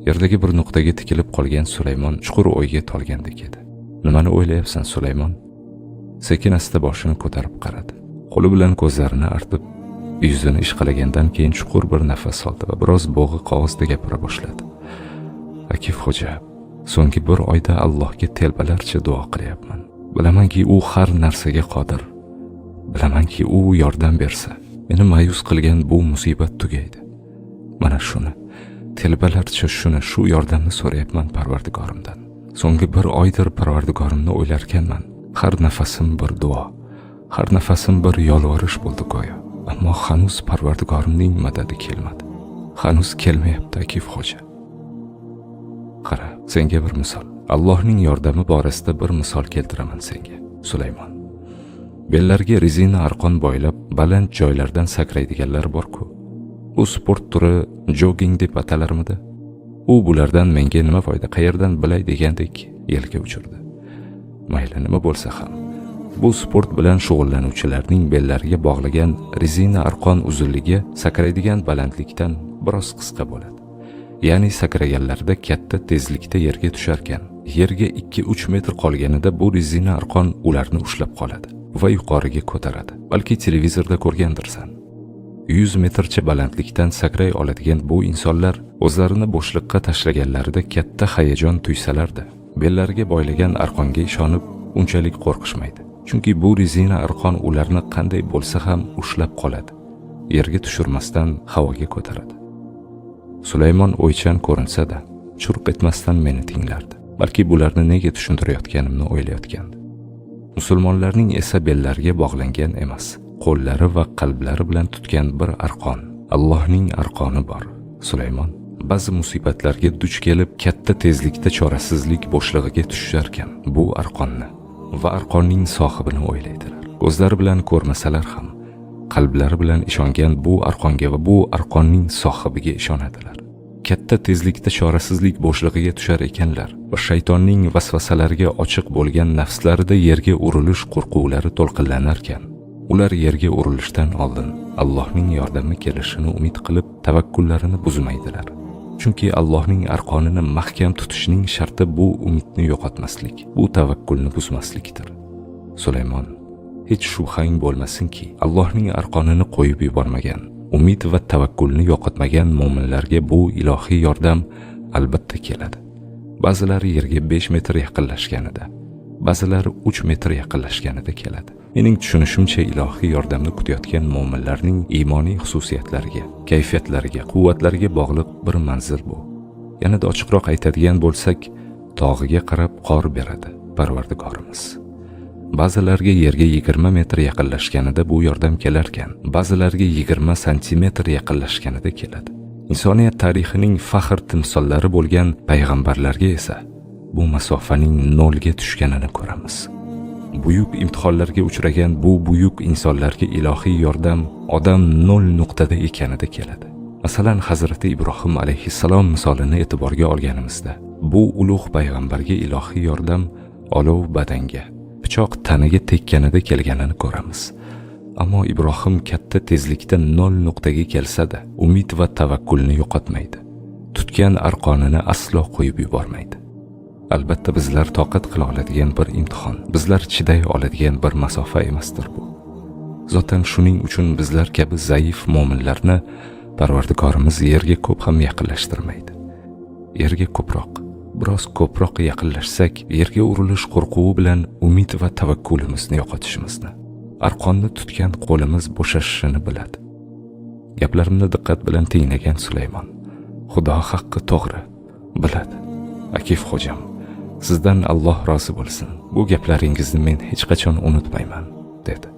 Yerdagi bir nuqtaga tikilib qolgan Sulaymon chuqur o'yga tolgandek edi. Nimani o'ylayapsan, Sulaymon? Sekin-asta boshini ko'tarib qaradi. Qo'li bilan ko'zlarini artib, yuzini ishqalagandan keyin chuqur bir nafas oldi va biroz bo'g'iq ovozda gapira boshladi. Akif xo'ja, so'nggi bir oyda Allohga telbalarcha duo qilyapman. Bilamanki u har narsaga qodir. Bilamanki u yordam bersa, meni ma'yus qilgan bu musibat tugaydi. Mana shuni, telbalarcha shu yordamni so'rayapman Parvardigorimdan. So'nggi bir oydir Parvardigorimni o'ylarkanman. Har nafasim bir duo, har nafasim bir yolvorish bo'ldi go'yo. Ammo hanuz Parvardigorimning madadi kelmadi. Hanuz kelmayapti Akif xo'ja. Qara, senga bir misol, Allohning yordami borasida bir misol keltiraman senga, Sulaymon. Bellarga rezina arqon boylab baland joylardan sakraydiganlar bor-ku. Bu sport turi jogging deb atalarmidi? U bulardan menga nima foyda, qayerdan bilay degandek yelka uchirdi. Mayli nima bo'lsa ham, bu sport bilan shug'ullanuvchilarning bellariga bog'lagan rezina arqon uzunligi sakraydigan balandlikdan biroz qisqa bo'ladi. Ya'ni sakraganlarda katta tezlikda yerga tusharkan, yerga 2-3 metr qolganida bu rezina arqon ularni ushlab qoladi va yuqoriga ko'taradi. Balki televizorda ko'rgandirsan. 100 metrcha balandlikdan sakray oladigan bu insonlar o'zlarini bo'shliqqa tashlaganlarida katta hayajon tuysalar-da, bellariga boylagan arqonga ishonib unchalik qo'rqishmaydi. Chunki bu rezina arqon ularni qanday bo'lsa ham ushlab qoladi. Yerga tushirmasdan havoga ko'taradi. Sulaymon o'ychan ko'rinsa-da, churq etmasdan meni tinglardi. Balki bularni nega tushuntirayotganimni o'ylayotgandi. Musulmonlarning esa bellariga bog'langan emas, qo'llari va qalblari bilan tutgan bir arqon, Allohning arqoni bor. Sulaymon, ba'zi musibatlarga duch kelib katta tezlikda chorasizlik bo'shlig'iga tusharkan, bu arqonni va arqonning sohibini o'ylaydilar. Ko'zlari bilan ko'rmasalar ham, qalblari bilan ishongan bu arqonga va bu arqonning sohibiga ishonadilar. Katta tezlikda chorasizlik bo'shlig'iga tushar ekanlar va shaytonning vasvasalariga ochiq bo'lgan nafslarida yerga urilish qo'rquvlari to'lqinlanarkan, ular yerga urilishdan oldin Allohning yordami kelishini umid qilib tavakkullarini buzmaydilar. Chunki Allohning arqonini mahkam tutishning sharti bu umidni yo'qotmaslik, bu tavakkulni buzmaslikdir. Sulaymon, hech shubhang bo'lmasinki, Allohning arqonini qo'yib yubormagan, umid va tavakkulni yo'qotmagan mu'minlarga bu ilohiy yordam albatta keladi. Ba'zilari yerga 5 metr yaqinlashganida, ba'zilari 3 metr yaqinlashganida keladi. Mening tushunishimcha ilohiy yordamni kutayotgan mu'minlarning iymoniy xususiyatlariga, kayfiyatlariga, quvvatlariga bog'liq bir manzil bu. Yanada ochiqroq aytadigan bo'lsak, tog'iga qarab qor beradi Parvardigorimiz. Ba'zilarga yerga 20 metr yaqinlashganida bu yordam kelarkan, ba'zilarga 20 santimetr yaqinlashganida keladi. Insoniyat tarixining faxr timsollari bo'lgan payg'ambarlarga esa bu masofaning 0 ga tushganini ko'ramiz. Buyuk imtihonlarga uchragan bu buyuk insonlarga ilohiy yordam odam 0 nuqtada ekanida keladi. Masalan, Hazrati Ibrohim alayhissalom misolini e'tiborga olganimizda, bu ulug' payg'ambarga ilohiy yordam olov badanga, pichoq tanaga tekkanida kelganini ko'ramiz. Ammo Ibrohim katta tezlikda 0 nuqtaga kelsa-da, umid va tavakkulni yo'qotmaydi. Tutgan arqonini aslo qo'yib yubormaydi. Albatta bizlar toqat qila oladigan bir imtihon, bizlar chiday oladigan bir masofa emasdir bu. Zotan shuning uchun bizlar kabi zaif mu'minlarni Parvardigorimiz yerga ko'p ham yaqinlashtirmaydi. Yerga ko'proq, biroz ko'proq yaqinlashsak, yerga urilish qo'rquvi bilan umid va tavakkulimizni yo'qotishimizni, arqonni tutgan qo'limiz bo'shashishini biladi. Gaplarimni diqqat bilan tinglagan Sulaymon, Xudo haqqi to'g'ri, biladi. Akif xo'jam, sizdan Alloh rozi bo'lsin. Bu gaplaringizni men hech qachon unutmayman, dedi.